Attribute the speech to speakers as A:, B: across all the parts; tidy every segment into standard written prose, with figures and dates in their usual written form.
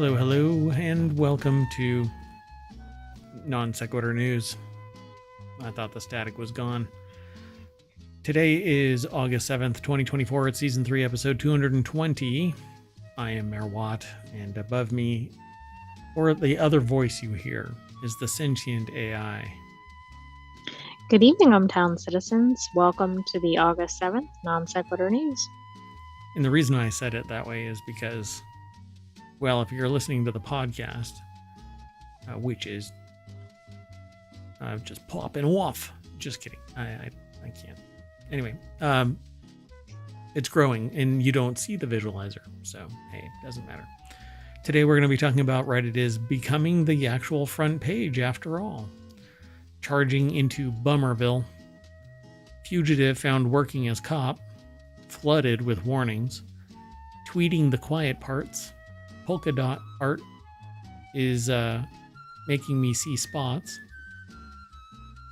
A: Hello, hello, and welcome to Non Sequitur News. I thought the static was gone. Today is August 7th, 2024. It's Season 3, Episode 220. I am Mayor Watt, and above me, or the other voice you hear, is the Sentient AI.
B: Good evening, ohmTown citizens. Welcome to the August 7th Non Sequitur News.
A: And the reason I said it that way is because, well, if you're listening to the podcast, which is just popping off. Just kidding. I can't. Anyway, it's growing and you don't see the visualizer. So, hey, it doesn't matter. Today we're going to be talking about Reddit is becoming the actual front page after all. Charging into Bummerville. Fugitive found working as cop. Flooded with warnings. Tweeting the quiet parts. Polka dot art is making me see spots.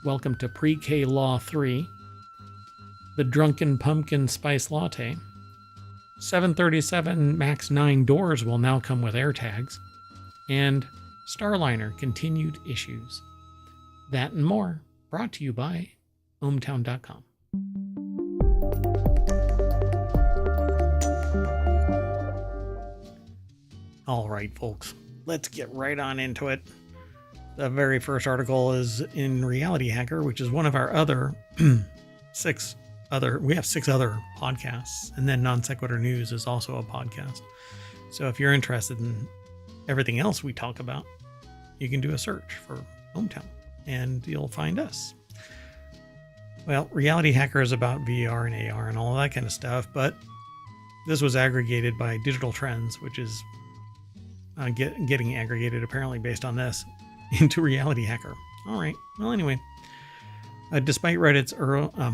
A: Welcome to Pre-K Law 3. The Drunken Pumpkin Spice Latte. 737 MAX 9 doors will now come with AirTags. And Starliner continued issues. That and more, brought to you by ohmTown.com. All right, folks, let's get right on into it. The very first article is in Reality Hacker, which is one of our other six other podcasts. And then Non Sequitur News is also a podcast. So if you're interested in everything else we talk about, you can do a search for ohmTown and you'll find us. Well, Reality Hacker is about VR and AR and all that kind of stuff, but this was aggregated by Digital Trends, which is getting aggregated apparently based on this into Reality Hacker. All right. Well, anyway, despite Reddit's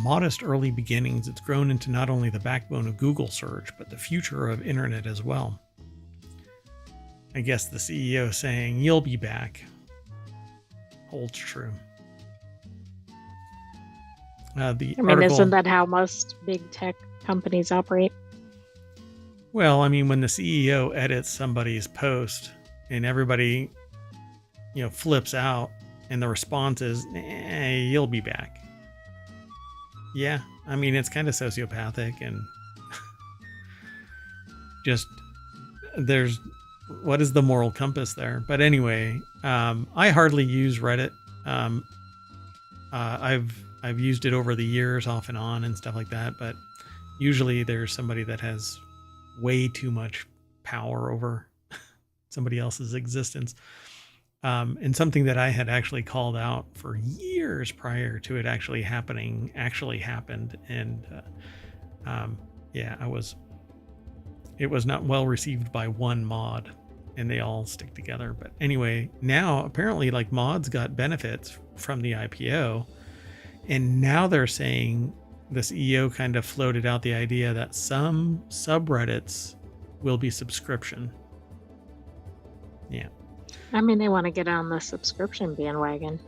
A: modest early beginnings, it's grown into not only the backbone of Google search, but the future of internet as well. I guess the CEO saying, "You'll be back," holds true.
B: Isn't that how most big tech companies operate?
A: Well, I mean, when the CEO edits somebody's post and everybody, flips out and the response is, "You'll be back." Yeah, I mean, it's kind of sociopathic and just what is the moral compass there? But anyway, I hardly use Reddit. I've used it over the years off and on and stuff like that, but usually there's somebody that has way too much power over somebody else's existence. And something that I had actually called out for years prior to it actually happened. And it was not well received by one mod, and they all stick together. But anyway, now apparently like mods got benefits from the IPO, and now they're saying the CEO kind of floated out the idea that some subreddits will be subscription. Yeah.
B: I mean, they want to get on the subscription bandwagon.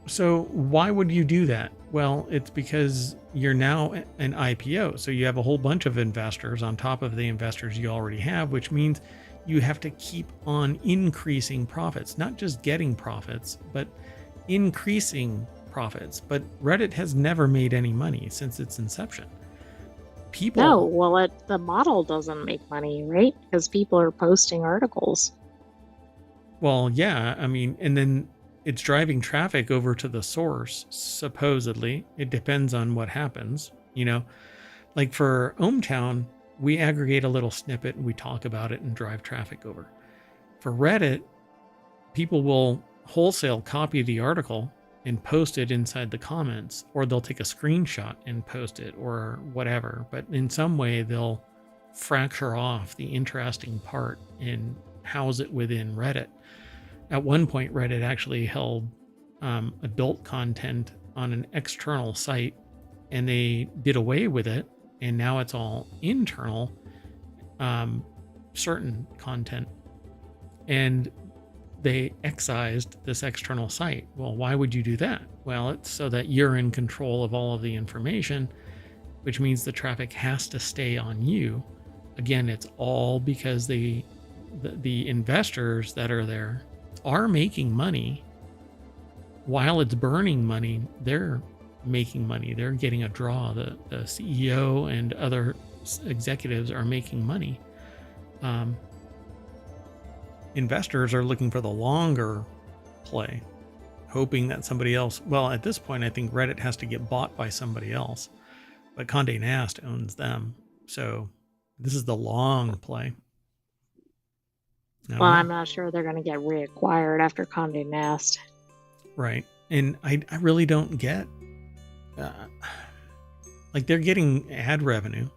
A: So why would you do that? Well, it's because you're now an IPO. So you have a whole bunch of investors on top of the investors you already have, which means you have to keep on increasing profits, not just getting profits, but increasing profits. But Reddit has never made any money since its inception.
B: The model doesn't make money, right? Because people are posting articles.
A: Well, yeah, I mean, and then it's driving traffic over to the source, supposedly. It depends on what happens, Like for ohmTown, we aggregate a little snippet and we talk about it and drive traffic over. For Reddit, people will wholesale copy the article and post it inside the comments, or they'll take a screenshot and post it or whatever. But in some way, they'll fracture off the interesting part and house it within Reddit. At one point, Reddit actually held adult content on an external site, and they did away with it, and now it's all internal, certain content. And they excised this external site. Well, why would you do that? Well, it's so that you're in control of all of the information, which means the traffic has to stay on you. Again, it's all because they the investors that are there are making money. While it's burning money, they're making money. They're getting a draw. The CEO and other executives are making money. Investors are looking for the longer play, hoping that somebody else, well, at this point, I think Reddit has to get bought by somebody else, but Condé Nast owns them. So this is the long play.
B: Well, I'm not sure they're going to get reacquired after Condé Nast.
A: Right. And I really don't get, like, they're getting ad revenue,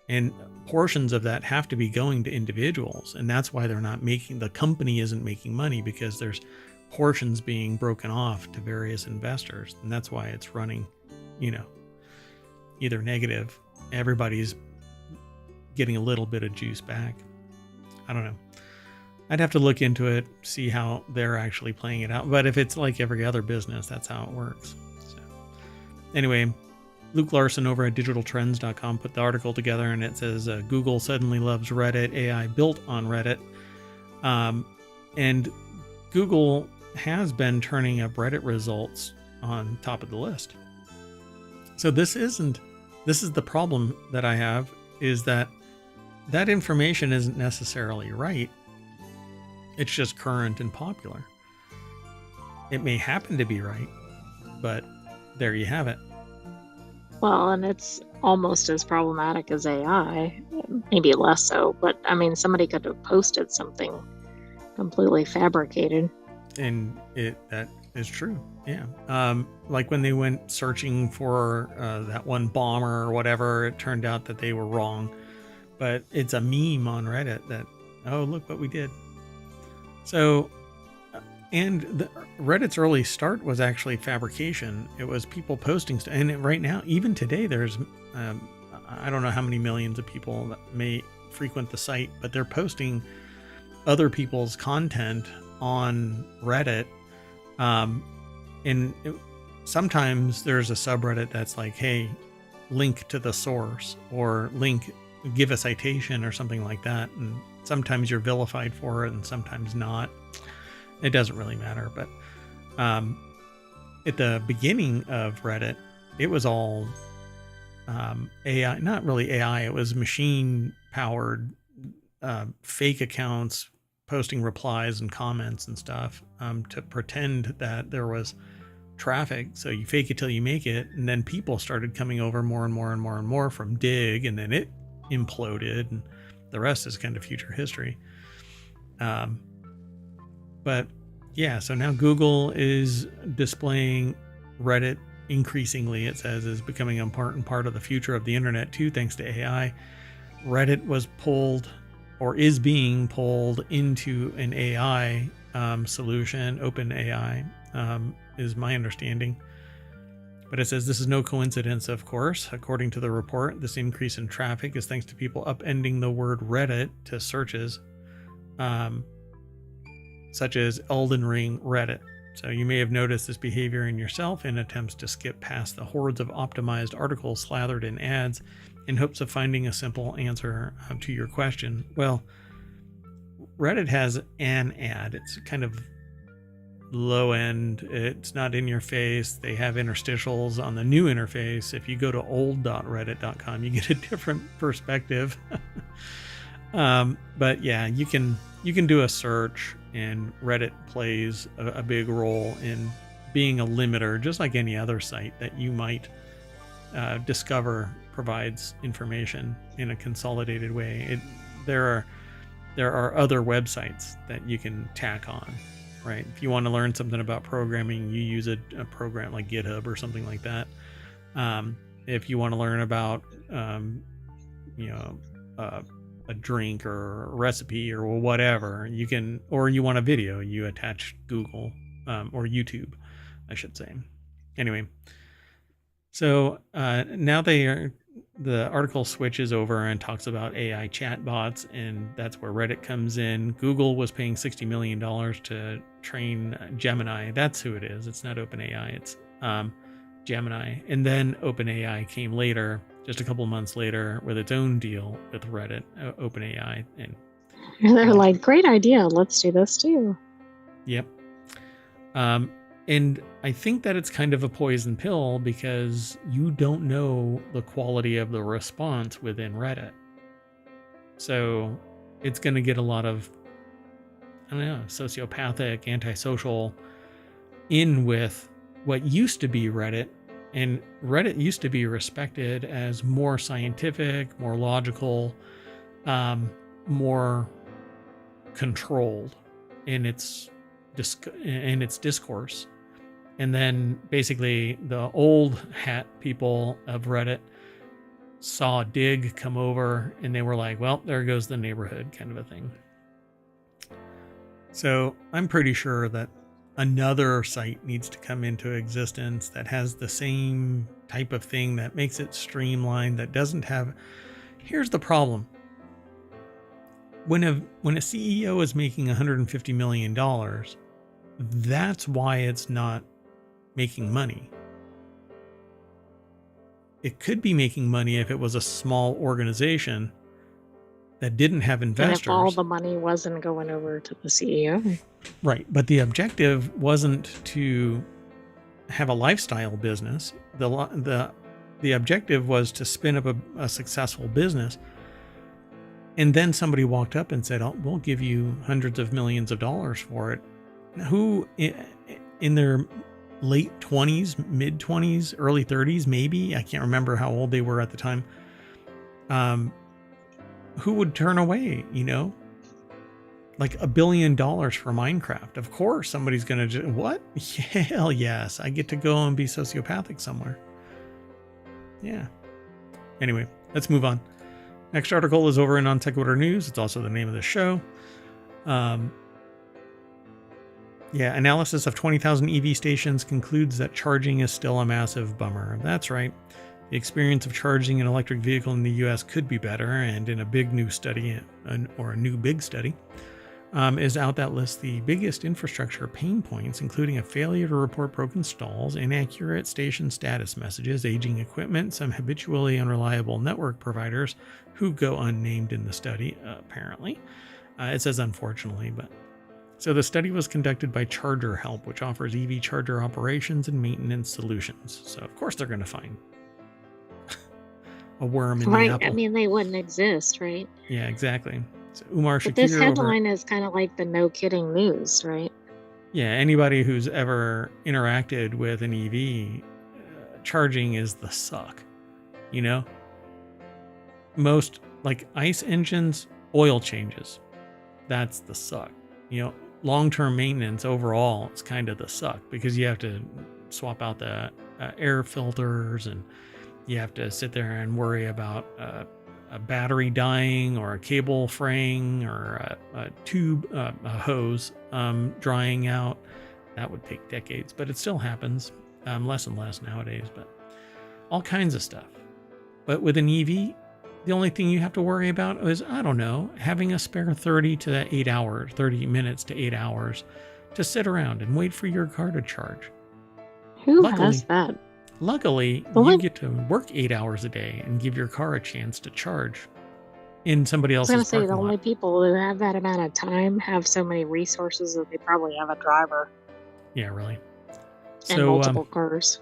A: and portions of that have to be going to individuals. And that's why they're not making, the company isn't making money, because there's portions being broken off to various investors. And that's why it's running, either negative. Everybody's getting a little bit of juice back. I don't know. I'd have to look into it, see how they're actually playing it out. But if it's like every other business, that's how it works. So anyway, Luke Larson over at digitaltrends.com put the article together, and it says Google suddenly loves Reddit, AI built on Reddit. And Google has been turning up Reddit results on top of the list. So this is the problem that I have, is that information isn't necessarily right. It's just current and popular. It may happen to be right, but there you have it.
B: Well, and it's almost as problematic as AI, maybe less so, but I mean, somebody could have posted something completely fabricated.
A: And that is true. Yeah. Like when they went searching for that one bomber or whatever, it turned out that they were wrong. But it's a meme on Reddit that, oh, look what we did. So, and Reddit's early start was actually fabrication. It was people posting stuff. And right now, even today, there's, I don't know how many millions of people that may frequent the site, but they're posting other people's content on Reddit. And sometimes there's a subreddit that's like, hey, link to the source, or give a citation or something like that. And sometimes you're vilified for it and sometimes not. It doesn't really matter. But at the beginning of Reddit, it was all AI, not really AI. It was machine powered fake accounts posting replies and comments and stuff to pretend that there was traffic. So you fake it till you make it. And then people started coming over more and more and more and more from Dig, and then it imploded, and the rest is kind of future history. But yeah, so now Google is displaying Reddit increasingly, it says, is becoming an important part of the future of the internet too, thanks to AI. Reddit was pulled, or is being pulled, into an AI solution. OpenAI is my understanding. But it says this is no coincidence, of course. According to the report, this increase in traffic is thanks to people upending the word Reddit to searches such as Elden Ring Reddit. So you may have noticed this behavior in yourself in attempts to skip past the hordes of optimized articles slathered in ads in hopes of finding a simple answer to your question. Well, Reddit has an ad. It's kind of low end. It's not in your face. They have interstitials on the new interface. If you go to old.reddit.com, you get a different perspective. But yeah, you can do a search, and Reddit plays a big role in being a limiter, just like any other site that you might discover provides information in a consolidated way. There are other websites that you can tack on, right? If you want to learn something about programming, you use a program like GitHub or something like that. If you want to learn about a drink or a recipe or whatever, you can, or you want a video, you attach Google or YouTube, I should say. Anyway, so now the article switches over and talks about AI chatbots, and that's where Reddit comes in. Google was paying $60 million to train Gemini. That's who it is. It's not OpenAI. It's Gemini. And then OpenAI came later, just a couple of months later, with its own deal with Reddit, OpenAI. And
B: They're like, great idea. Let's do this too.
A: Yep. And I think that it's kind of a poison pill because you don't know the quality of the response within Reddit. So it's going to get a lot of, I don't know, sociopathic, antisocial in with what used to be Reddit. And Reddit used to be respected as more scientific, more logical, more controlled in its discourse. And then basically the old hat people of Reddit saw Dig come over and they were like, well, there goes the neighborhood, kind of a thing. So I'm pretty sure that another site needs to come into existence that has the same type of thing, that makes it streamlined, that doesn't have... Here's the problem. When a CEO is making $150 million, that's why it's not making money. It could be making money if it was a small organization that didn't have investors.
B: And if all the money wasn't going over to the CEO.
A: Right. But the objective wasn't to have a lifestyle business. The objective was to spin up a successful business. And then somebody walked up and said, oh, we'll give you hundreds of millions of dollars for it. Who in their late 20s, mid 20s, early 30s, maybe, I can't remember how old they were at the time, who would turn away, like $1 billion for Minecraft? Of course, somebody's going to what? Hell yes. I get to go and be sociopathic somewhere. Yeah. Anyway, let's move on. Next article is over in On Sequitur News. It's also the name of the show. Analysis of 20,000 EV stations concludes that charging is still a massive bummer. That's right. The experience of charging an electric vehicle in the U.S. could be better, and in a big new study, or a new big study, is out that lists the biggest infrastructure pain points, including a failure to report broken stalls, inaccurate station status messages, aging equipment, some habitually unreliable network providers who go unnamed in the study, apparently. It says unfortunately, but... So the study was conducted by Charger Help, which offers EV charger operations and maintenance solutions. So of course they're going to find a worm in the apple.
B: I mean, they wouldn't exist, right?
A: Yeah, exactly. So Umar Shakir.
B: But this headline is kind of like the no kidding news, right?
A: Yeah, anybody who's ever interacted with an EV, charging is the suck. Most, like ICE engines, oil changes. That's the suck. Long-term maintenance overall is kind of the suck because you have to swap out the air filters, and you have to sit there and worry about a battery dying, or a cable fraying, or a tube, a hose drying out. That would take decades, but it still happens, less and less nowadays, but all kinds of stuff. But with an EV, the only thing you have to worry about is, I don't know, having a spare 30 minutes to 8 hours to sit around and wait for your car to charge.
B: Who has that?
A: Luckily, you get to work 8 hours a day and give your car a chance to charge in somebody else's parking lot.
B: I was going to say, the only people who have that amount of time have so many resources that they probably have a driver.
A: Yeah, really.
B: And multiple cars.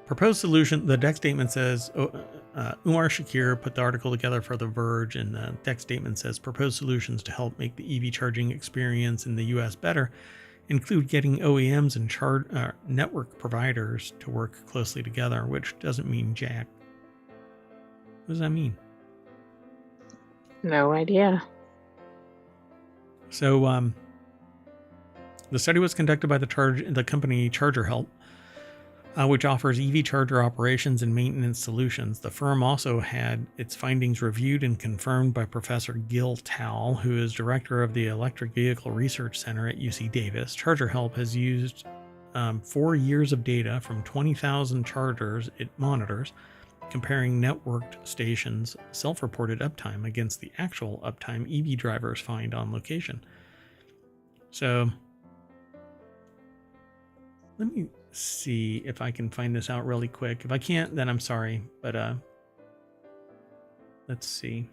A: Proposed solution, the deck statement says, Umar Shakir put the article together for The Verge, and the deck statement says proposed solutions to help make the EV charging experience in the U.S. better include getting OEMs and network providers to work closely together, which doesn't mean jack. What does that mean?
B: No idea.
A: So the study was conducted by the company Charger Help, which offers EV charger operations and maintenance solutions. The firm also had its findings reviewed and confirmed by Professor Gil Tal, who is director of the Electric Vehicle Research Center at UC Davis. Charger Help has used 4 years of data from 20,000 chargers it monitors, comparing networked stations' self-reported uptime against the actual uptime EV drivers find on location. So let me see if I can find this out really quick. If I can't, then I'm sorry, but let's see.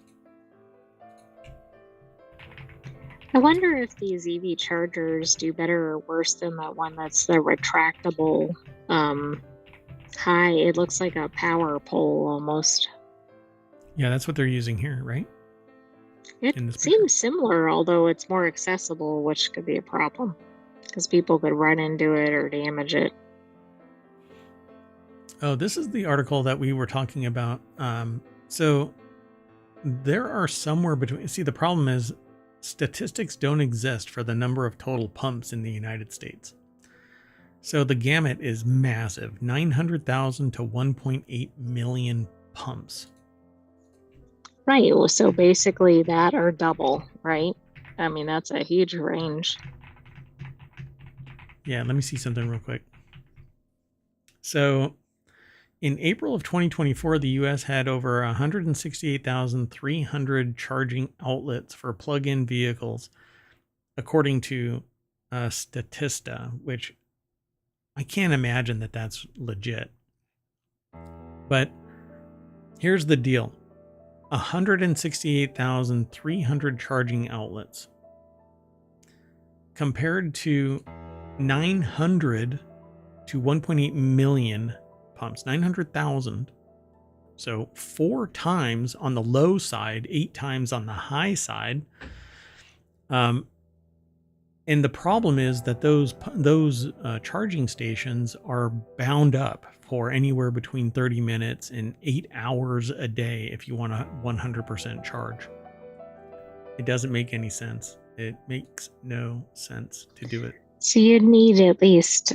B: I wonder if these EV chargers do better or worse than that one that's the retractable high. It looks like a power pole almost.
A: Yeah, that's what they're using here, right?
B: It
A: In this picture.
B: seems similar, although it's more accessible, which could be a problem because people could run into it or damage it.
A: Oh, this is the article that we were talking about. So there are somewhere between. See, the problem is statistics don't exist for the number of total pumps in the United States. So the gamut is massive, 900,000 to 1.8 million pumps.
B: Right. Well, so basically that or double, right? I mean, that's a huge range.
A: Yeah, let me see something real quick. So in April of 2024, the U.S. had over 168,300 charging outlets for plug-in vehicles, according to Statista, which I can't imagine that that's legit. But here's the deal. 168,300 charging outlets compared to 900 to 1.8 million pumps, 900,000. So 4 times on the low side, 8 times on the high side. And the problem is that those charging stations are bound up for anywhere between 30 minutes and 8 hours a day if you want a 100% charge. It doesn't make any sense. It makes no sense to do it.
B: So you'd need at least,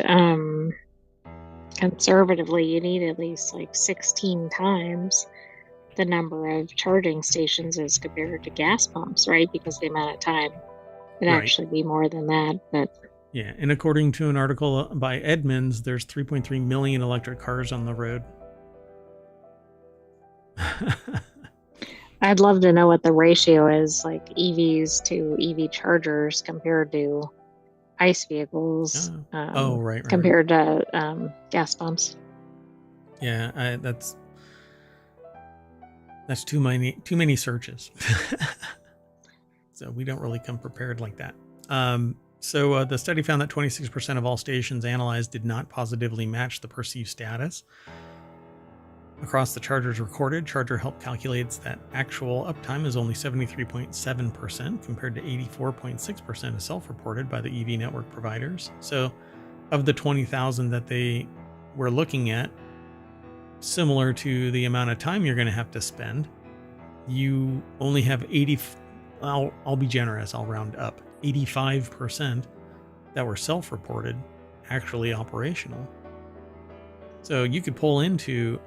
B: conservatively, you need at least like 16 times the number of charging stations as compared to gas pumps, right? Because the amount of time. It'd
A: Right.
B: actually be more than that, but
A: Yeah, and according to an article by Edmunds, there's 3.3 million electric cars on the road.
B: I'd love to know what the ratio is, like EVs to EV chargers compared to ICE vehicles.
A: Right.
B: Compared to gas pumps.
A: Yeah, that's too many searches. So we don't really come prepared like that. So the study found that 26% of all stations analyzed did not positively match the perceived status. Across the chargers recorded, Charger Help calculates that actual uptime is only 73.7% compared to 84.6% is self-reported by the EV network providers. So of the 20,000 that they were looking at, similar to the amount of time you're going to have to spend, you only have 80. I'll be generous. I'll round up. 85% that were self-reported actually operational. So you could pull into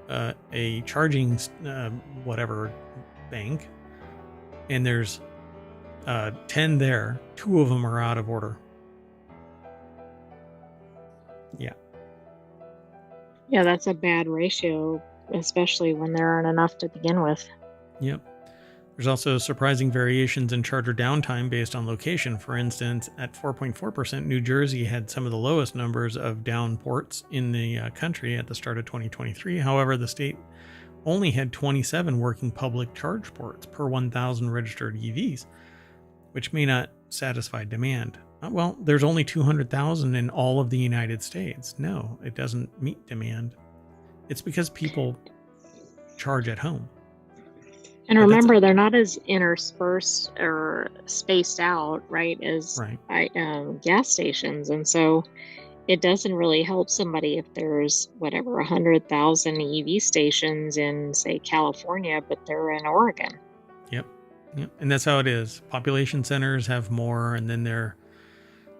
A: a charging whatever bank, and there's 10 there. 2 of them are out of order. Yeah.
B: Yeah, that's a bad ratio, especially when there aren't enough to begin with.
A: Yep. There's also surprising variations in charger downtime based on location. For instance, at 4.4%, New Jersey had some of the lowest numbers of down ports in the country at the start of 2023. However, the state only had 27 working public charge ports per 1,000 registered EVs, which may not satisfy demand. Well, there's only 200,000 in all of the United States. No, it doesn't meet demand. It's because people charge at home.
B: And remember, they're not as interspersed or spaced out, right, as gas stations. And so it doesn't really help somebody if there's, 100,000 EV stations in, say, California, but they're in Oregon.
A: Yep. And that's how it is. Population centers have more, and then they're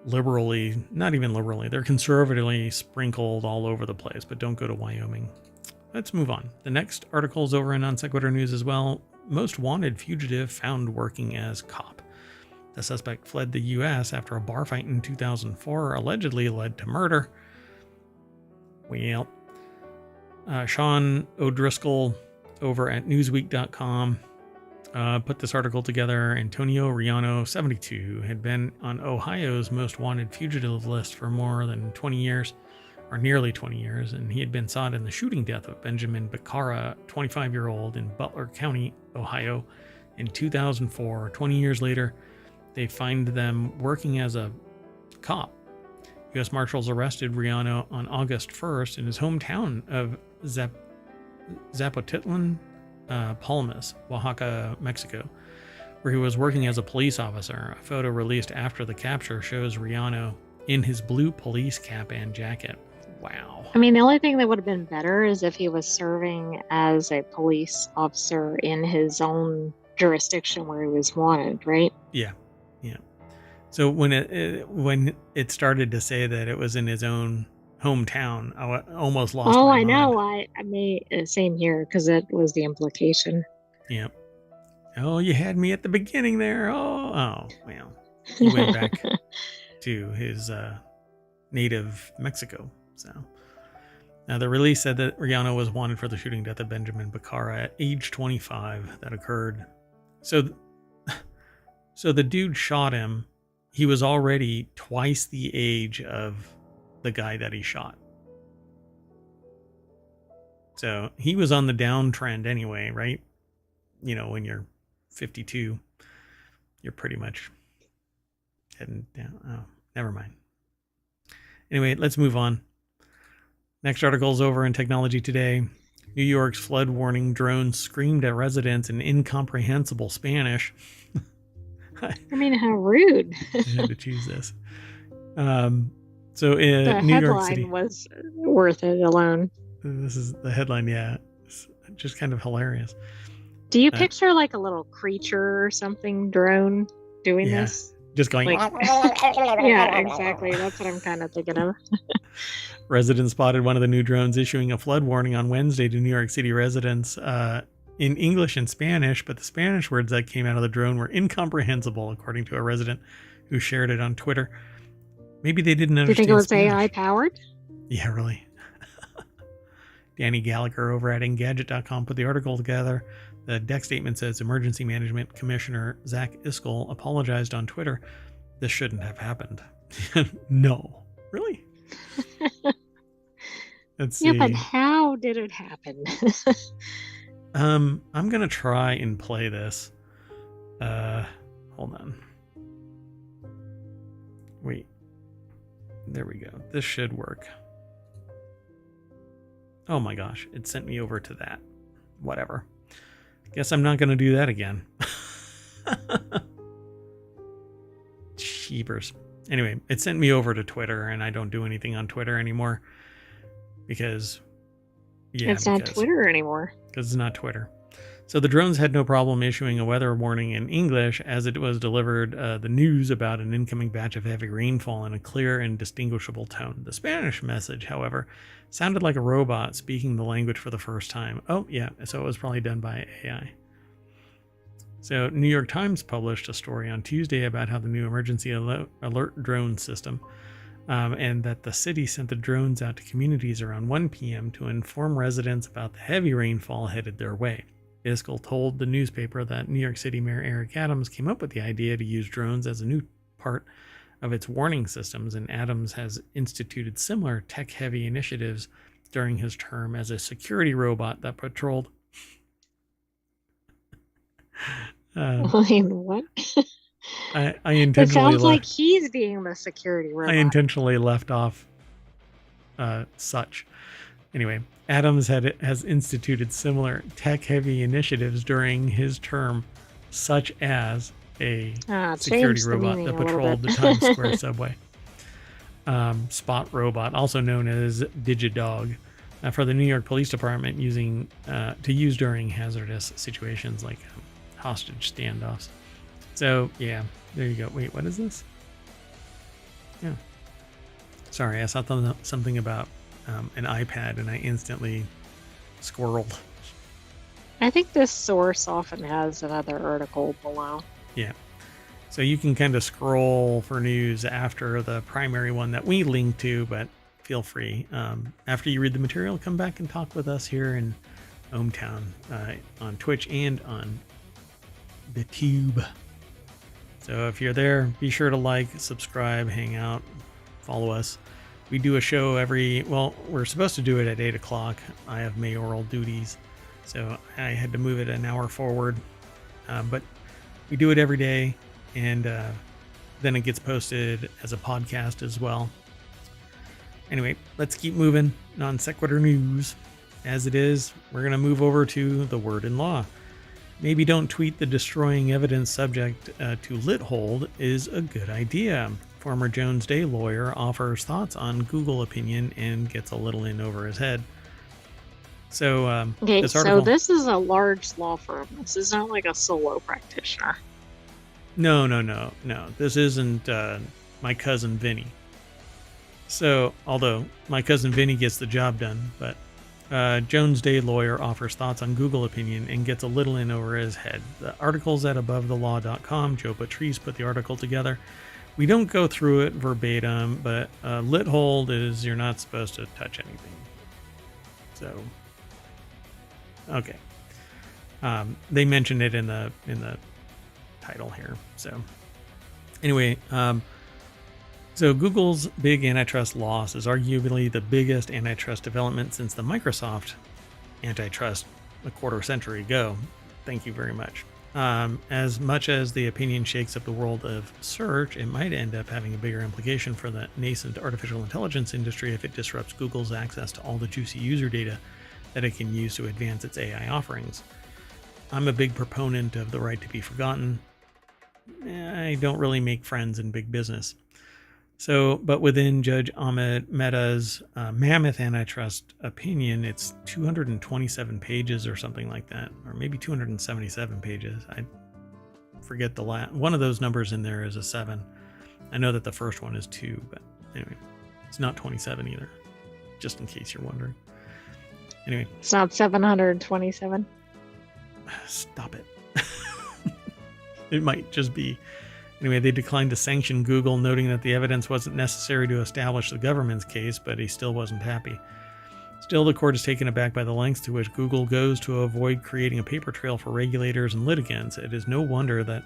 A: they're conservatively sprinkled all over the place, but don't go to Wyoming. Let's move on. The next article is over in Non Sequitur News as well. Most wanted fugitive found working as cop. The suspect fled the U.S. after a bar fight in 2004 allegedly led to murder. Well, Sean O'Driscoll over at Newsweek.com put this article together. Antonio Riano, 72, had been on Ohio's most wanted fugitive list for more than 20 years. Or nearly 20 years, and he had been sought in the shooting death of Benjamin Becerra, 25-year-old in Butler County, Ohio, in 2004. 20 years later, they find them working as a cop. U.S. Marshals arrested Riano on August 1st in his hometown of Zapotitlan, Palmas, Oaxaca, Mexico, where he was working as a police officer. A photo released after the capture shows Riano in his blue police cap and jacket. Wow.
B: I mean, the only thing that would have been better is if he was serving as a police officer in his own jurisdiction where he was wanted, right?
A: Yeah. So when it started to say that it was in his own hometown, I almost lost my mind.
B: Know. I mean, same here, because that was the implication.
A: Yep. Oh, you had me at the beginning there. Oh, well. He went back to his native Mexico. So now the release said that Riano was wanted for the shooting death of Benjamin Becerra at age 25 that occurred. So the dude shot him. He was already twice the age of the guy that he shot. So he was on the downtrend anyway, right? You know, when you're 52, you're pretty much heading down. Oh, never mind. Anyway, let's move on. Next article is over in Technology Today. New York's flood warning drones screamed at residents in incomprehensible Spanish.
B: I mean, how rude.
A: I had to choose this. So in
B: the
A: New York
B: headline
A: City
B: was worth it alone.
A: This is the headline. Yeah, it's just kind of hilarious.
B: Do you picture like a little creature or something drone doing this?
A: Just going.
B: Like, yeah, exactly. That's what I'm kind of thinking of.
A: Residents spotted one of the new drones issuing a flood warning on Wednesday to New York City residents in English and Spanish, but the Spanish words that came out of the drone were incomprehensible, according to a resident who shared it on Twitter. Maybe they didn't understand.
B: Do you think it was
A: Spanish.
B: AI powered?
A: Yeah, really. Danny Gallagher over at Engadget.com put the article together. The deck statement says Emergency Management Commissioner Zach Iskell apologized on Twitter. This shouldn't have happened. No. Really? Let's see.
B: Yeah, but how did it happen?
A: I'm going to try and play this. Hold on. Wait. There we go. This should work. Oh my gosh. It sent me over to that. Whatever. Guess I'm not going to do that again. Cheapers. Anyway, it sent me over to Twitter, and I don't do anything on Twitter anymore. Because... yeah,
B: it's not Twitter anymore.
A: Because it's not Twitter. So the drones had no problem issuing a weather warning in English as it was delivered the news about an incoming batch of heavy rainfall in a clear and distinguishable tone. The Spanish message, however, sounded like a robot speaking the language for the first time. Oh, yeah, so it was probably done by AI. So New York Times published a story on Tuesday about how the new emergency alert drone system and that the city sent the drones out to communities around 1 p.m. to inform residents about the heavy rainfall headed their way. Iskell told the newspaper that New York City Mayor Eric Adams came up with the idea to use drones as a new part of its warning systems, and Adams has instituted similar tech-heavy initiatives during his term as a security robot that patrolled...
B: what?
A: I intentionally...
B: It sounds like he's being the security robot.
A: I intentionally left off such. Anyway, Adams has instituted similar tech-heavy initiatives during his term, such as a security robot that patrolled the Times Square subway. Spot robot, also known as DigiDog, for the New York Police Department to use during hazardous situations like hostage standoffs. So, yeah, there you go. Wait, what is this? Yeah. Sorry, I saw something about an iPad and I instantly squirreled.
B: I think this source often has another article below.
A: Yeah. So you can kind of scroll for news after the primary one that we link to, but feel free. After you read the material, come back and talk with us here in ohmTown on Twitch and on the Tube. So if you're there, be sure to like, subscribe, hang out, follow us. We do a show we're supposed to do it at 8 o'clock. I have mayoral duties, so I had to move it an hour forward. But we do it every day, and then it gets posted as a podcast as well. Anyway, let's keep moving on Sequitur news. As it is, we're going to move over to the word in law. Maybe don't tweet the destroying evidence subject to Lithold is a good idea. Former Jones Day lawyer offers thoughts on Google opinion and gets a little in over his head. So,
B: okay,
A: this article,
B: so this is a large law firm. This is not like a solo practitioner.
A: No. This isn't my cousin Vinny. So, although my cousin Vinny gets the job done, but Jones Day lawyer offers thoughts on Google opinion and gets a little in over his head. The article's at abovethelaw.com. Joe Patrice put the article together. We don't go through it verbatim, but Lithold is you're not supposed to touch anything. So, okay. They mentioned it in the title here. So, anyway, so Google's big antitrust loss is arguably the biggest antitrust development since the Microsoft antitrust a quarter century ago. Thank you very much. As much as the opinion shakes up the world of search, it might end up having a bigger implication for the nascent artificial intelligence industry if it disrupts Google's access to all the juicy user data that it can use to advance its AI offerings. I'm a big proponent of the right to be forgotten. I don't really make friends in big business. So, but within Judge Ahmed Mehta's mammoth antitrust opinion, it's 227 pages or something like that, or maybe 277 pages. I forget the last one of those numbers in there is a 7. I know that the first one is 2, but anyway, it's not 27 either, just in case you're wondering. Anyway,
B: it's not 727.
A: Stop it. It might just be. Anyway, they declined to sanction Google, noting that the evidence wasn't necessary to establish the government's case, but he still wasn't happy. Still, the court is taken aback by the lengths to which Google goes to avoid creating a paper trail for regulators and litigants. It is no wonder that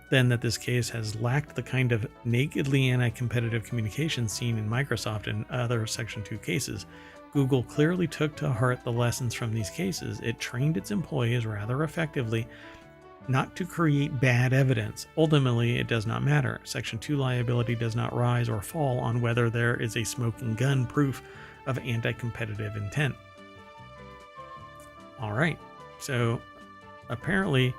A: this case has lacked the kind of nakedly anti-competitive communication seen in Microsoft and other Section 2 cases. Google clearly took to heart the lessons from these cases. It trained its employees rather effectively not to create bad evidence. Ultimately, it does not matter. Section 2 liability does not rise or fall on whether there is a smoking gun proof of anti-competitive intent. All right. So apparently,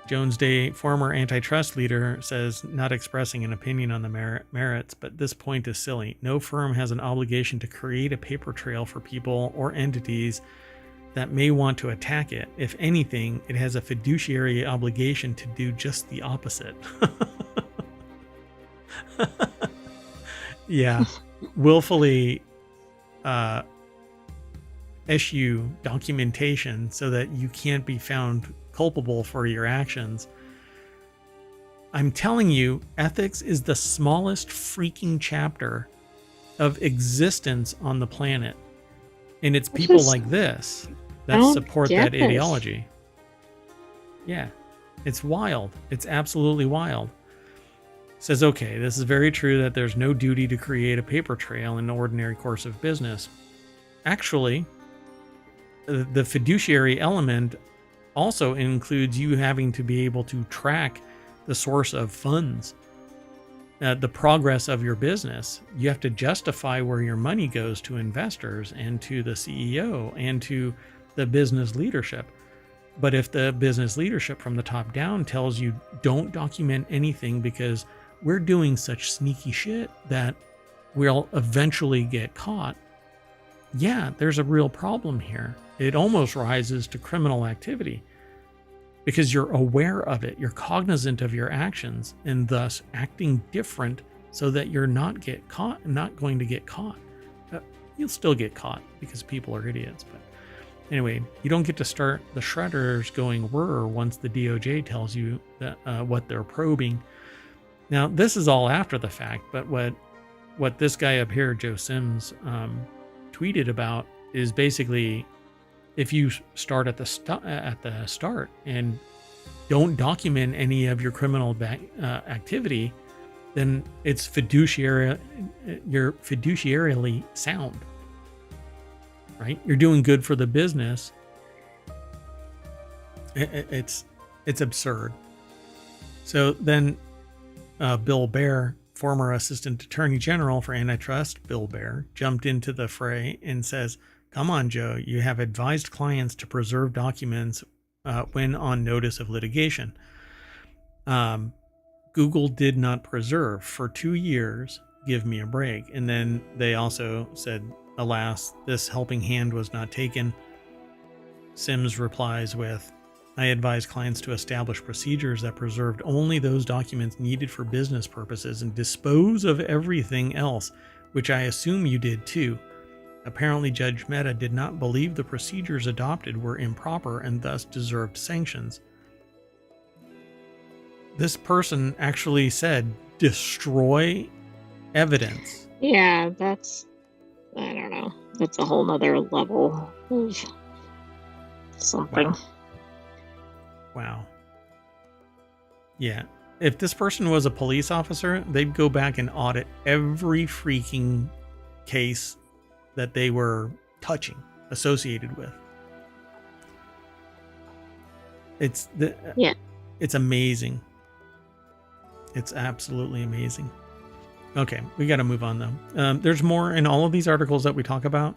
A: Jones Day, former antitrust leader, says not expressing an opinion on the merits, but this point is silly. No firm has an obligation to create a paper trail for people or entities that may want to attack it. If anything, it has a fiduciary obligation to do just the opposite. Yeah. Willfully issue documentation so that you can't be found culpable for your actions. I'm telling you, ethics is the smallest freaking chapter of existence on the planet. And it's people like this that support that ideology. Yeah, it's wild. It's absolutely wild. Says, okay, this is very true that there's no duty to create a paper trail in the ordinary course of business. Actually, the fiduciary element also includes you having to be able to track the source of funds, the progress of your business. You have to justify where your money goes to investors and to the CEO and to the business leadership. But if the business leadership from the top down tells you don't document anything because we're doing such sneaky shit that we'll eventually get caught, yeah, there's a real problem here. It almost rises to criminal activity because you're aware of it. You're cognizant of your actions and thus acting different so that you're not going to get caught. You'll still get caught because people are idiots. But anyway, you don't get to start the shredders going whir once the DOJ tells you that, what they're probing. Now, this is all after the fact, but what this guy up here, Joe Sims, tweeted about is basically, if you start at the start and don't document any of your criminal activity, then it's you're fiduciarily sound, right? You're doing good for the business. It's absurd. So then Bill Baer, former Assistant Attorney General for Antitrust, Bill Baer, jumped into the fray and says, "Come on, Joe, you have advised clients to preserve documents when on notice of litigation. Google did not preserve for 2 years. Give me a break." And then they also said, "Alas, this helping hand was not taken." Sims replies with, "I advise clients to establish procedures that preserved only those documents needed for business purposes and dispose of everything else, which I assume you did too. Apparently, Judge Mehta did not believe the procedures adopted were improper and thus deserved sanctions." This person actually said, destroy evidence.
B: Yeah, I don't know. That's a whole nother level of something.
A: Wow. Yeah. If this person was a police officer, they'd go back and audit every freaking case that they were touching, associated with. It's amazing. It's absolutely amazing. Okay, we got to move on though. There's more in all of these articles that we talk about.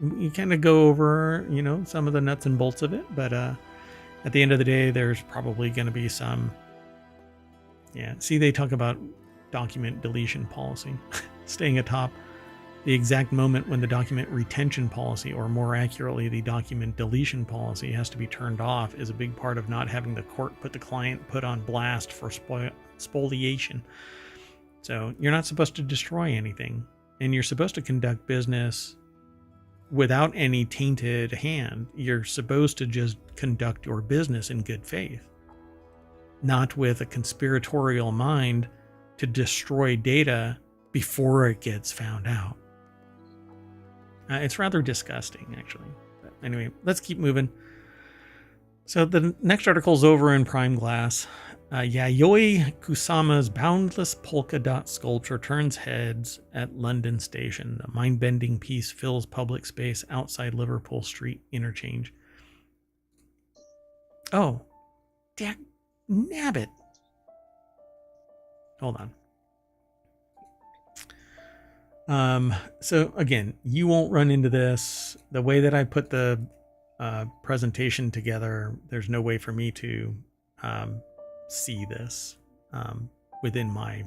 A: You kind of go over, some of the nuts and bolts of it, but at the end of the day, there's probably going to be some. Yeah, see, they talk about document deletion policy, staying atop the exact moment when the document retention policy, or more accurately, the document deletion policy, has to be turned off is a big part of not having the court put the client on blast for spoliation. So you're not supposed to destroy anything, and you're supposed to conduct business without any tainted hand. You're supposed to just conduct your business in good faith, not with a conspiratorial mind to destroy data before it gets found out. It's rather disgusting, actually. But anyway, let's keep moving. So the next article is over in Prime Glass. Yayoi Kusama's boundless polka dot sculpture turns heads at London Station. The mind-bending piece fills public space outside Liverpool Street interchange. Oh, nabbit. Hold on. So again, you won't run into this. The way that I put the presentation together, there's no way for me to see this within my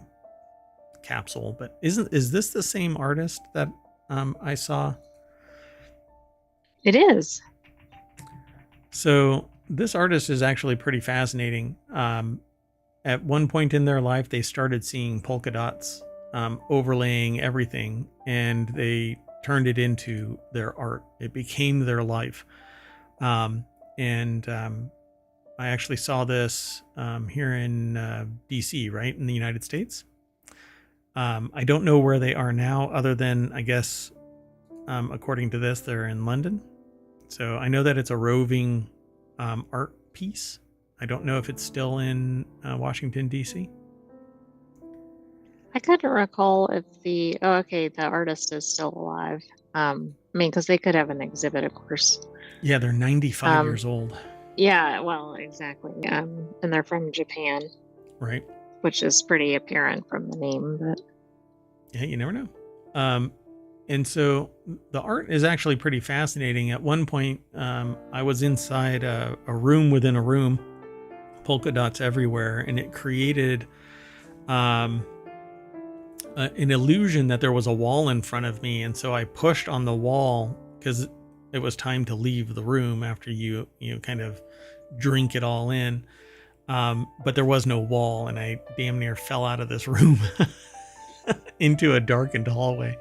A: capsule. But is this the same artist that I saw?
B: It is.
A: So this artist is actually pretty fascinating. At one point in their life, they started seeing polka dots overlaying everything, and they turned it into their art. It became their life. I actually saw this here in DC, right, in the United States. I don't know where they are now, other than, I guess, according to this, they're in London. So I know that it's a roving art piece. I don't know if it's still in Washington, DC.
B: I couldn't recall if the artist is still alive. Because they could have an exhibit, of course.
A: Yeah, they're 95 years old.
B: Yeah, well, exactly. And they're from Japan.
A: Right.
B: Which is pretty apparent from the name, but
A: yeah, you never know. And so the art is actually pretty fascinating. At one point, I was inside a room within a room, polka dots everywhere, and it created an illusion that there was a wall in front of me. And so I pushed on the wall because it was time to leave the room after you kind of drink it all in. But there was no wall, and I damn near fell out of this room into a darkened hallway.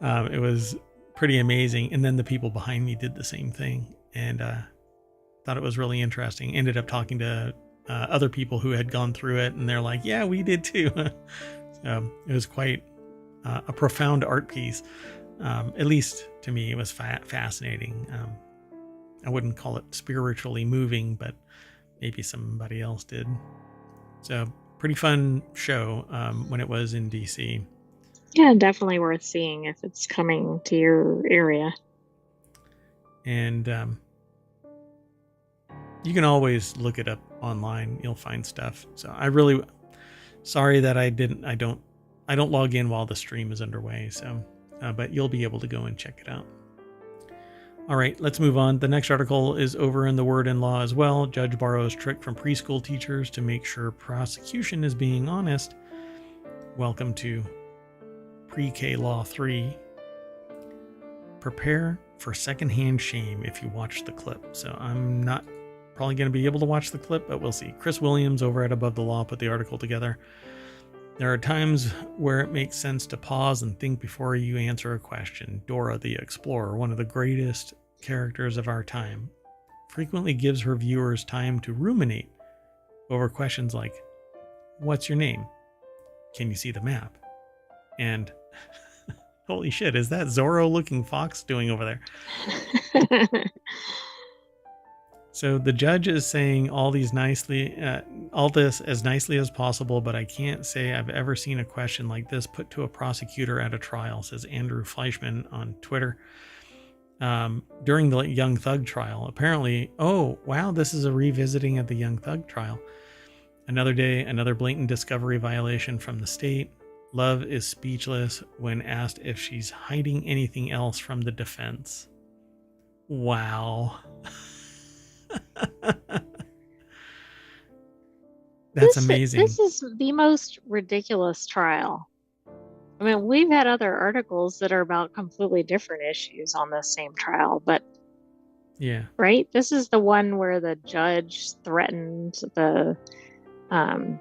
A: It was pretty amazing. And then the people behind me did the same thing, and thought it was really interesting. Ended up talking to other people who had gone through it, and they're like, yeah, we did too. So it was quite a profound art piece. At least to me, it was fascinating. I wouldn't call it spiritually moving, but maybe somebody else did. So pretty fun show when it was in DC.
B: Yeah, definitely worth seeing if it's coming to your area.
A: And you can always look it up online. You'll find stuff. So Sorry that I don't log in while the stream is underway. So, but you'll be able to go and check it out. All right, let's move on. The next article is over in the Word and Law as well. Judge borrows trick from preschool teachers to make sure prosecution is being honest. Welcome to Pre-K Law 3. Prepare for secondhand shame if you watch the clip. So I'm not probably going to be able to watch the clip, but we'll see. Chris Williams over at Above the Law put the article together. There are times where it makes sense to pause and think before you answer a question. Dora the Explorer, one of the greatest characters of our time, frequently gives her viewers time to ruminate over questions like, what's your name? Can you see the map? And holy shit, is that Zorro-looking fox doing over there? So the judge is saying all this as nicely as possible, but I can't say I've ever seen a question like this put to a prosecutor at a trial, says Andrew Fleischman on Twitter. During the Young Thug trial, apparently, oh, wow, this is a revisiting of the Young Thug trial. Another day, another blatant discovery violation from the state. Love is speechless when asked if she's hiding anything else from the defense. Wow. That's amazing.
B: This is the most ridiculous trial. I mean, we've had other articles that are about completely different issues on this same trial, but
A: yeah,
B: right? This is the one where the judge threatened the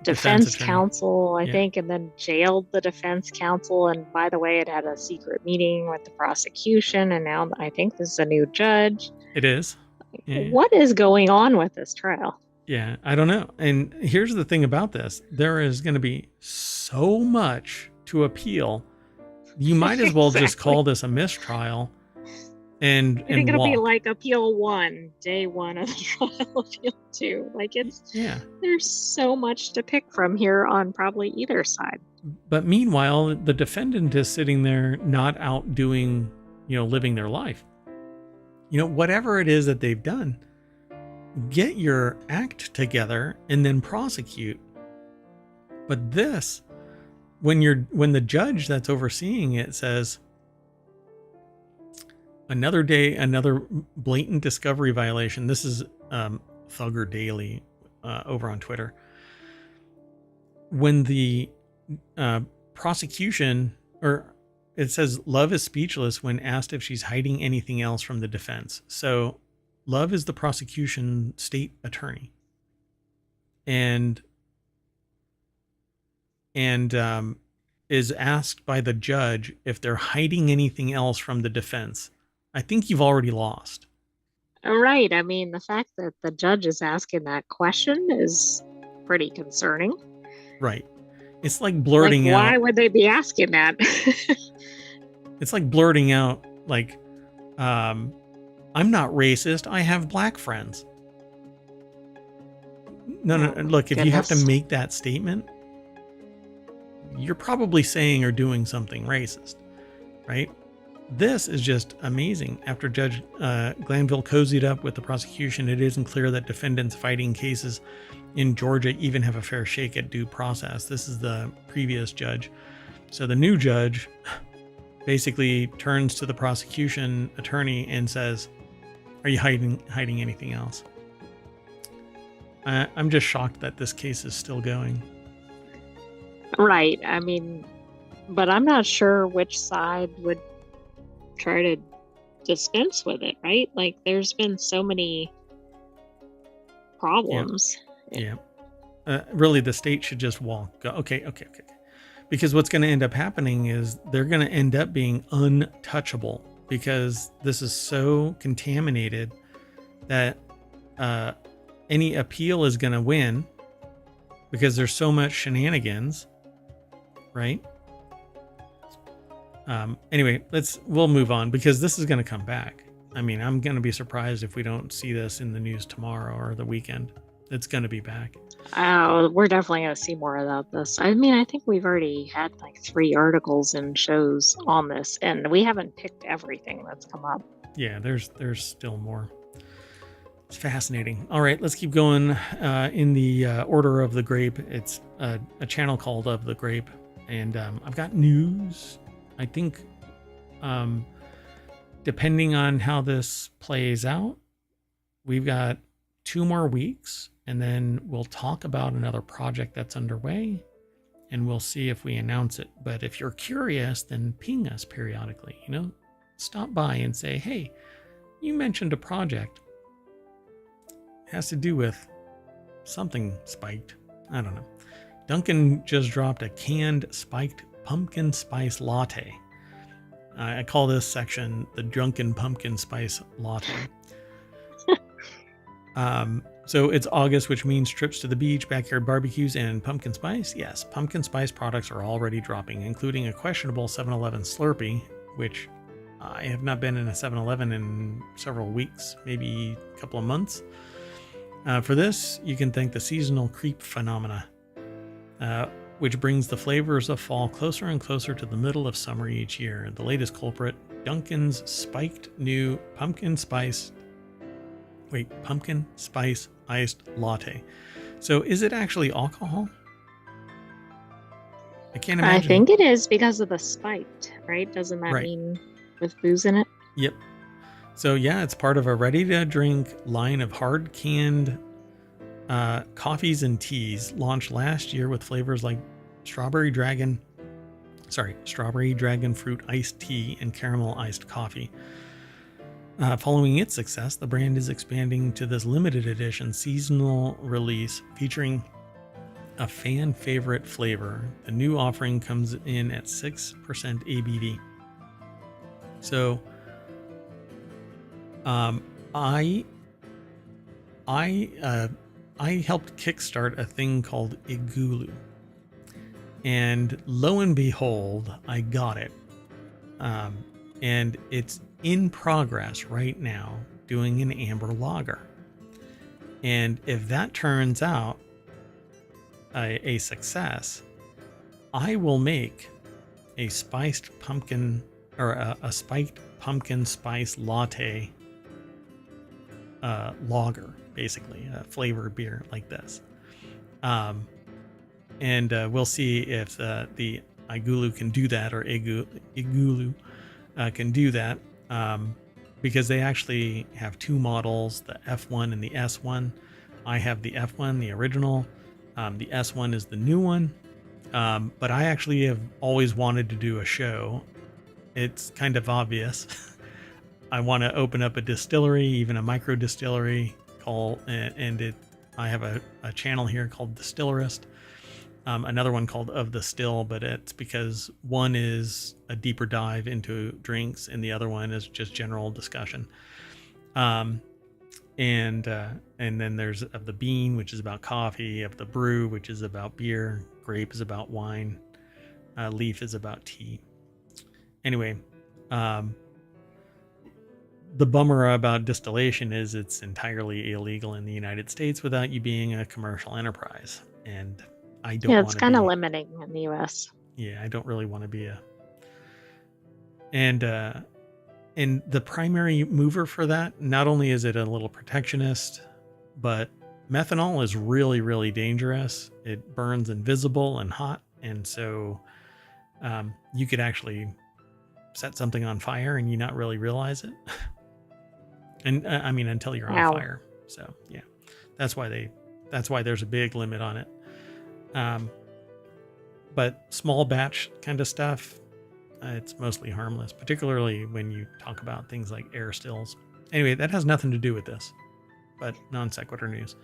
B: defense counsel, I think, and then jailed the defense counsel. And by the way, it had a secret meeting with the prosecution, and now I think this is a new judge.
A: It is.
B: Yeah. What is going on with this trial?
A: Yeah, I don't know. And here's the thing about this. There is going to be so much to appeal. You might as well just call this a mistrial. And
B: I think it'll be like appeal 1, day 1 of the trial, appeal 2. Like there's so much to pick from here on probably either side.
A: But meanwhile, the defendant is sitting there not out doing, living their life. Whatever it is that they've done, get your act together and then prosecute. But this, when the judge that's overseeing it says, another day, another blatant discovery violation. This is Thugger Daily over on Twitter. When the prosecution, or it says, Love is speechless when asked if she's hiding anything else from the defense. So Love is the prosecution state attorney. And is asked by the judge if they're hiding anything else from the defense. I think you've already lost.
B: Right. I mean, the fact that the judge is asking that question is pretty concerning.
A: Right. It's like blurting out.
B: Why would they be asking that?
A: It's like blurting out, like, I'm not racist. I have black friends. No. Look, if you have to make that statement, you're probably saying or doing something racist, right? This is just amazing. After Judge Glanville cozied up with the prosecution, it isn't clear that defendants fighting cases in Georgia even have a fair shake at due process. This is the previous judge. So the new judge basically turns to the prosecution attorney and says, are you hiding anything else? I'm just shocked that this case is still going.
B: Right. I mean, but I'm not sure which side would try to dispense with it, right? Like, there's been so many problems.
A: Yeah. Really, the state should just walk. Okay. Because what's going to end up happening is they're going to end up being untouchable because this is so contaminated that any appeal is going to win because there's so much shenanigans, right? Anyway, we'll move on because this is going to come back. I mean, I'm going to be surprised if we don't see this in the news tomorrow or the weekend. It's going to be back.
B: Oh, we're definitely going to see more about this. I mean, I think we've already had like 3 articles and shows on this, and we haven't picked everything that's come up.
A: Yeah, there's still more. It's fascinating. All right, let's keep going in the order of the grape. It's a channel called Of the Grape, and I've got news. I think depending on how this plays out, we've got 2 more weeks, and then we'll talk about another project that's underway, and we'll see if we announce it. But if you're curious, then ping us periodically. Stop by and say, hey, you mentioned a project. It has to do with something spiked. I don't know. Duncan just dropped a canned spiked pumpkin spice latte. I call this section the Drunken Pumpkin Spice Latte. So it's August, which means trips to the beach, backyard barbecues, and pumpkin spice. Yes, pumpkin spice products are already dropping, including a questionable 7-Eleven Slurpee, which I have not been in a 7-Eleven in several weeks, maybe a couple of months. For this, you can thank the seasonal creep phenomena, which brings the flavors of fall closer and closer to the middle of summer each year. The latest culprit, Dunkin's spiked new pumpkin spice iced latte. So is it actually alcohol? I can't imagine.
B: I think it is because of the spiked, right? Doesn't that mean with booze in it?
A: Yep. So yeah, it's part of a ready-to-drink line of hard canned coffees and teas launched last year with flavors like strawberry dragon fruit iced tea and caramel iced coffee. Following its success, the brand is expanding to this limited edition seasonal release featuring a fan favorite flavor. The new offering comes in at 6% ABV. So I helped kickstart a thing called Igulu, and lo and behold, I got it. And it's in progress right now, doing an amber lager. And if that turns out a success, I will make a spiced pumpkin or a spiked pumpkin spice latte lager, basically a flavored beer like this. And we'll see if the Igulu can do that, or Igulu can do that, because they actually have 2 models, the F1 and the S1. I have the F1, the original. The S1 is the new one. But I actually have always wanted to do a show. It's kind of obvious. I want to open up a distillery, even a micro distillery, I have a channel here called Distillerist. Another one called Of the Still, but it's because one is a deeper dive into drinks and the other one is just general discussion. And then there's Of the Bean, which is about coffee, Of the Brew, which is about beer, Grape is about wine, Leaf is about tea. Anyway, the bummer about distillation is it's entirely illegal in the United States without you being a commercial enterprise. And I don't.
B: Yeah, it's kind of limiting in the U.S.
A: Yeah, I don't really want to be And the primary mover for that, not only is it a little protectionist, but methanol is really, really dangerous. It burns invisible and hot, and so you could actually set something on fire and you not really realize it. And I mean, until you're on fire. So yeah, that's why there's a big limit on it. But small batch kind of stuff, it's mostly harmless, particularly when you talk about things like air stills. Anyway, that has nothing to do with this, but non sequitur news.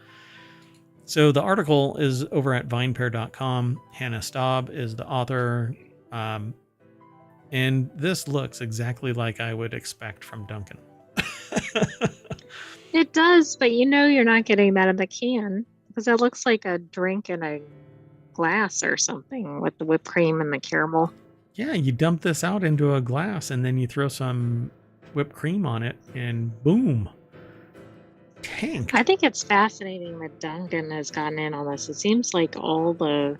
A: So the article is over at vinepair.com. Hannah Staub is the author. And this looks exactly like I would expect from Duncan.
B: It does, but you're not getting that in the can, because it looks like a drink in a glass or something with the whipped cream and the caramel.
A: Yeah, you dump this out into a glass and then you throw some whipped cream on it and boom. Tanked.
B: I think it's fascinating that Duncan has gotten in on this. It seems like all the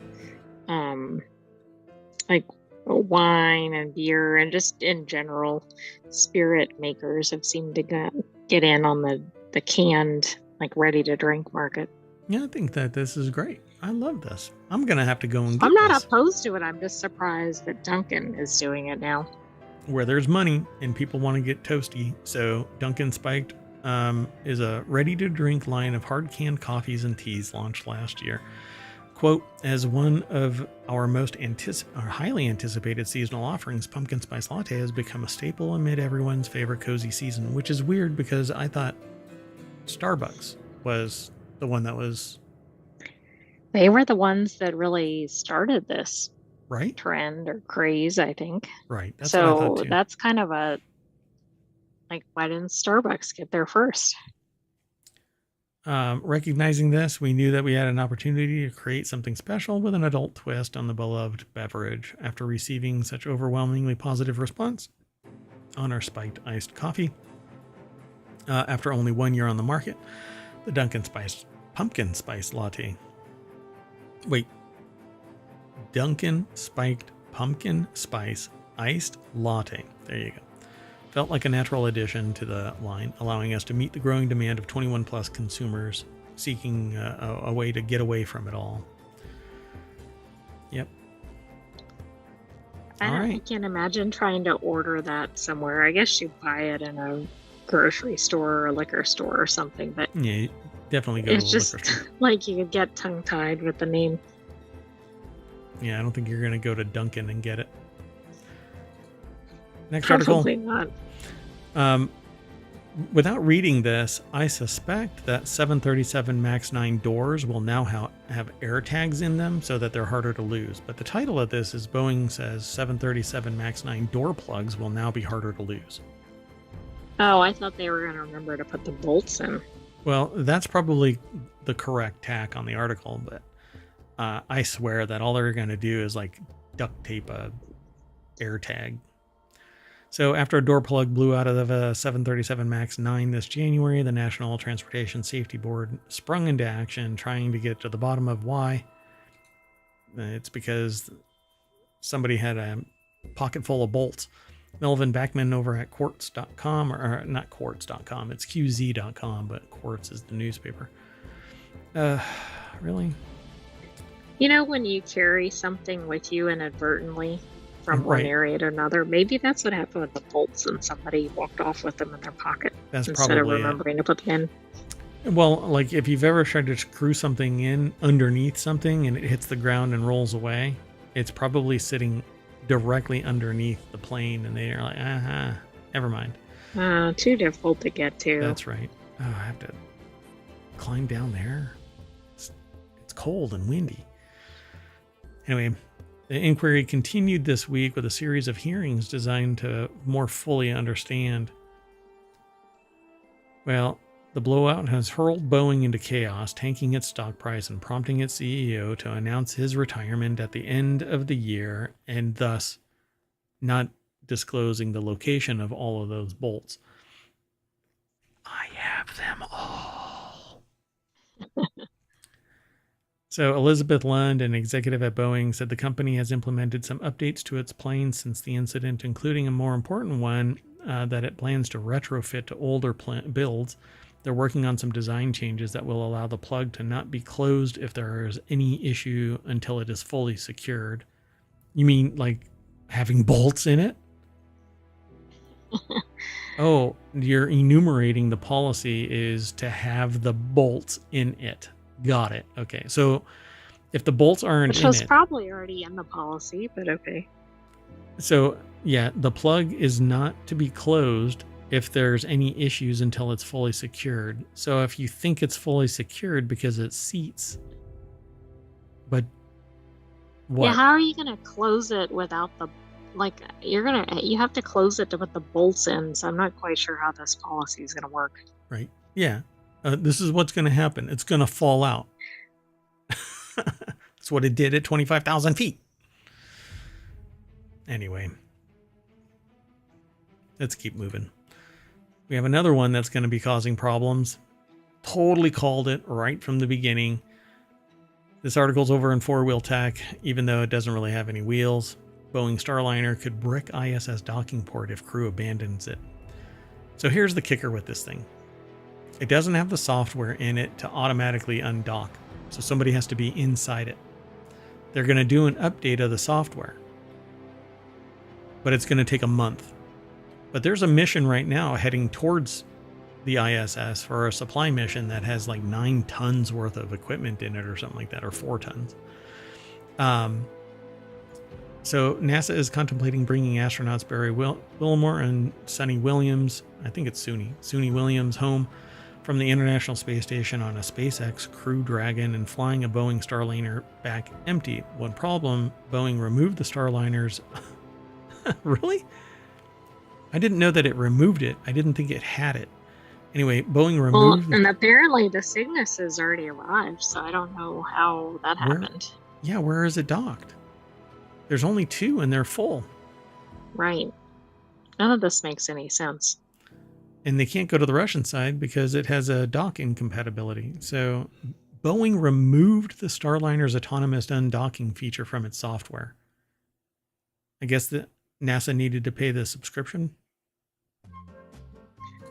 B: like wine and beer and just in general spirit makers have seemed to get in on the the canned, like ready to drink market.
A: Yeah, I think that this is great. I love this. I'm going to have to go and get
B: I'm not
A: this.
B: opposed to it. I'm just surprised that Dunkin' is doing it now.
A: Where there's money and people want to get toasty. So Dunkin' Spiked is a ready-to-drink line of hard-canned coffees and teas launched last year. Quote, as one of our most highly anticipated seasonal offerings, Pumpkin Spice Latte has become a staple amid everyone's favorite cozy season, which is weird because I thought Starbucks was the one that was...
B: They were the ones that really started this
A: right
B: trend or craze, I think.
A: Right.
B: That's what I thought too. That's kind of a, like, why didn't Starbucks get there first?
A: Recognizing this, we knew that we had an opportunity to create something special with an adult twist on the beloved beverage. After receiving such overwhelmingly positive response on our spiked iced coffee, after only 1 year on the market, the Dunkin' Spice Pumpkin Spice Latte. Wait. Dunkin' Spiked Pumpkin Spice Iced Latte. There you go. Felt like a natural addition to the line, allowing us to meet the growing demand of 21 plus consumers seeking a way to get away from it all. Yep.
B: I can't imagine trying to order that somewhere. I guess you buy it in a grocery store or a liquor store or something, but
A: yeah, you definitely go to a liquor store. It's just
B: like you could get tongue-tied with the name.
A: Yeah, I don't think you're going to go to Dunkin' and get it. Next
B: Probably
A: article.
B: Not.
A: Without reading this, I suspect that 737 MAX 9 doors will now have air tags in them so that they're harder to lose. But the title of this is Boeing says 737 MAX 9 door plugs will now be harder to lose.
B: Oh, I thought they were going to remember to put the bolts in.
A: Well, that's probably the correct tack on the article, but I swear that all they're going to do is like duct tape a air tag. So after a door plug blew out of the 737 MAX 9 this January, the National Transportation Safety Board sprung into action trying to get to the bottom of why. It's because somebody had a pocket full of bolts. Melvin Backman over at quartz.com, or not quartz.com, it's qz.com, but Quartz is the newspaper. Really?
B: You know, when you carry something with you inadvertently from one area to another, maybe that's what happened with the bolts and somebody walked off with them in their pocket instead of remembering to put them in.
A: Well, like if you've ever tried to screw something in underneath something and it hits the ground and rolls away, it's probably sitting directly underneath the plane and they're like, never mind.
B: Too difficult to get to.
A: That's right. Oh, I have to climb down there. It's cold and windy. Anyway, the inquiry continued this week with a series of hearings designed to more fully understand. Well, the blowout has hurled Boeing into chaos, tanking its stock price and prompting its CEO to announce his retirement at the end of the year, and thus not disclosing the location of all of those bolts. I have them all. So Elizabeth Lund, an executive at Boeing, said the company has implemented some updates to its planes since the incident, including a more important one that it plans to retrofit to older builds. They're working on some design changes that will allow the plug to not be closed if there is any issue until it is fully secured. You mean like having bolts in it? Oh, you're enumerating the policy is to have the bolts in it. Got it. Okay. So if the bolts aren't in it... Which was
B: probably already in the policy, but okay.
A: So yeah, the plug is not to be closed if there's any issues until it's fully secured. So if you think it's fully secured because it seats, but what?
B: Yeah, how are you going to close it without the, like, you have to close it to put the bolts in. So I'm not quite sure how this policy is going to work.
A: Right. Yeah. This is what's going to happen. It's going to fall out. That's what it did at 25,000 feet. Anyway, let's keep moving. We have another one that's going to be causing problems. Totally called it right from the beginning. This article's over in Four Wheel Tech, even though it doesn't really have any wheels. Boeing Starliner could brick ISS docking port if crew abandons it. So here's the kicker with this thing. It doesn't have the software in it to automatically undock. So somebody has to be inside it. They're going to do an update of the software, but it's going to take a month. But there's a mission right now heading towards the ISS for a supply mission that has like 9 tons worth of equipment in it or something like that, or 4 tons. So NASA is contemplating bringing astronauts Barry Wilmore and Suni Williams, I think it's Suni Williams, home from the International Space Station on a SpaceX Crew Dragon and flying a Boeing Starliner back empty. One problem, Boeing removed the Starliners. Really? I didn't know that it removed it. I didn't think it had it. Anyway, Boeing removed...
B: Well, and apparently the Cygnus has already arrived, so I don't know how that happened.
A: Yeah, where is it docked? There's only 2 and they're full.
B: Right. None of this makes any sense.
A: And they can't go to the Russian side because it has a dock incompatibility. So Boeing removed the Starliner's autonomous undocking feature from its software. I guess that NASA needed to pay the subscription.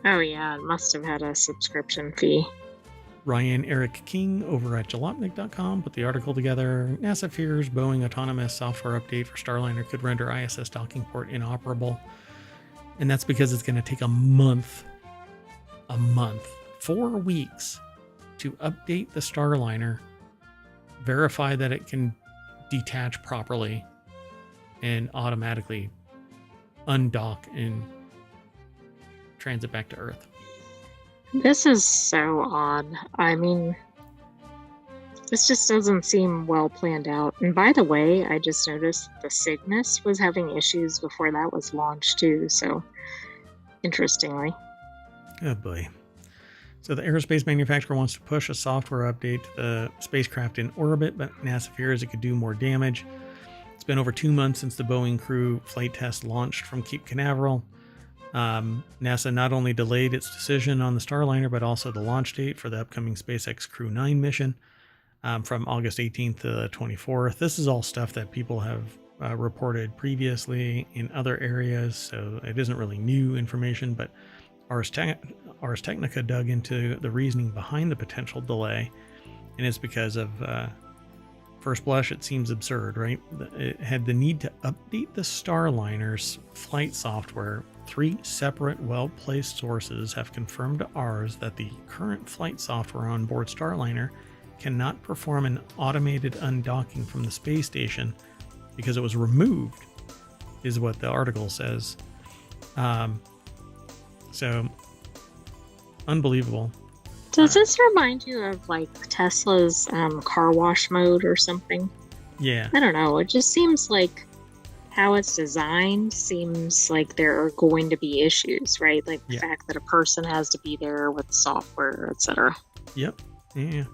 B: Oh yeah, it must have had a subscription fee.
A: Ryan Eric King over at jalopnik.com put the article together. NASA fears Boeing autonomous software update for Starliner could render ISS docking port inoperable. And that's because it's going to take a month, 4 weeks to update the Starliner, verify that it can detach properly, and automatically undock and transit back to Earth.
B: This is so odd. I mean, this just doesn't seem well planned out. And by the way, I just noticed the Cygnus was having issues before that was launched too. So, interestingly.
A: Oh boy. So the aerospace manufacturer wants to push a software update to the spacecraft in orbit, but NASA fears it could do more damage. It's been over 2 months since the Boeing crew flight test launched from Cape Canaveral. NASA not only delayed its decision on the Starliner, but also the launch date for the upcoming SpaceX Crew 9 mission from August 18th to the 24th. This is all stuff that people have reported previously in other areas, so it isn't really new information, but Ars Technica dug into the reasoning behind the potential delay, and it's because of first blush, it seems absurd, right? It had the need to update the Starliner's flight software. 3 separate, well-placed sources have confirmed to ours that the current flight software on board Starliner cannot perform an automated undocking from the space station because it was removed, is what the article says. So, unbelievable.
B: Does this remind you of like Tesla's car wash mode or something?
A: Yeah.
B: I don't know. It just seems like how it's designed seems like there are going to be issues, right? Like the fact that a person has to be there with software, etc.
A: Yep. Yeah.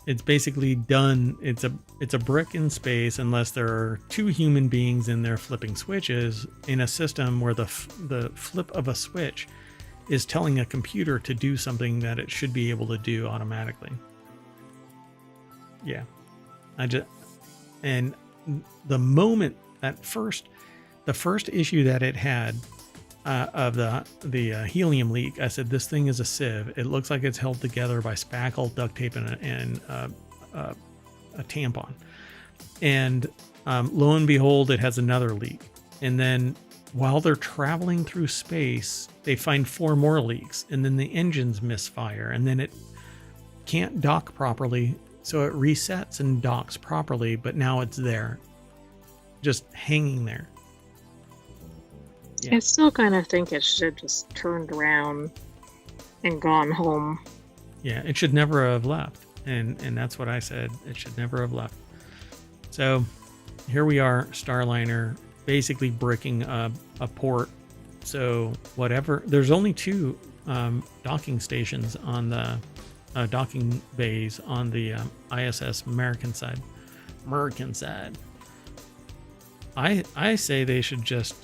A: It's basically done. It's a brick in space unless there are 2 human beings in there flipping switches in a system where the flip of a switch is telling a computer to do something that it should be able to do automatically. Yeah. And the moment that the first issue that it had of the helium leak, I said, this thing is a sieve. It looks like it's held together by spackle, duct tape, and a tampon. And lo and behold, it has another leak. And then while they're traveling through space, they find 4 more leaks, and then the engines misfire, and then it can't dock properly, so it resets and docks properly, but now it's there, just hanging there.
B: Yeah. I still kind of think it should have just turned around and gone home.
A: Yeah, it should never have left, and that's what I said. It should never have left. So here we are, Starliner, basically bricking a port. So whatever, there's only 2 docking stations on the docking bays on the ISS American side. I say they should just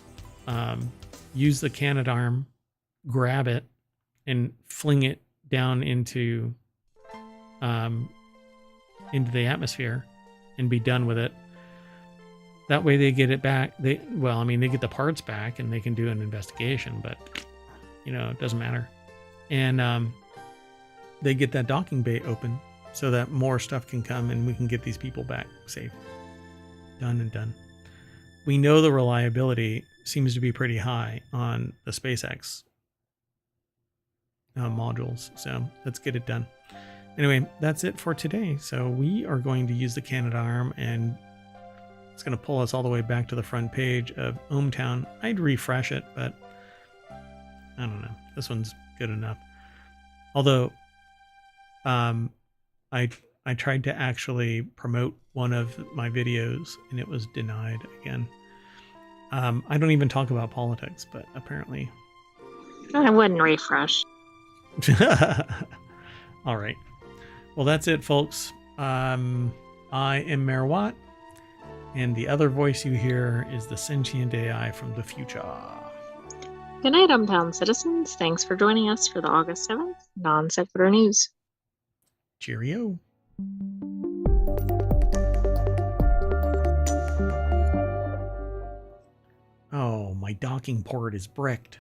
A: use the Canadarm, grab it, and fling it down into the atmosphere and be done with it. That way they get it back. They get the parts back and they can do an investigation, but it doesn't matter. And they get that docking bay open so that more stuff can come and we can get these people back safe. Done and done. We know the reliability seems to be pretty high on the SpaceX modules, so let's get it done. Anyway, that's it for today. So we are going to use the Canadarm, and it's going to pull us all the way back to the front page of ohmTown. I'd refresh it, but I don't know. This one's good enough. Although, I tried to actually promote one of my videos, and it was denied again. I don't even talk about politics, but apparently...
B: I wouldn't refresh.
A: All right. Well, that's it, folks. I am Mayor Watt, and the other voice you hear is the Sentient AI from the future.
B: Good night, ohmTown citizens. Thanks for joining us for the August 7th Non-Sequitur News.
A: Cheerio. Oh, my docking port is bricked.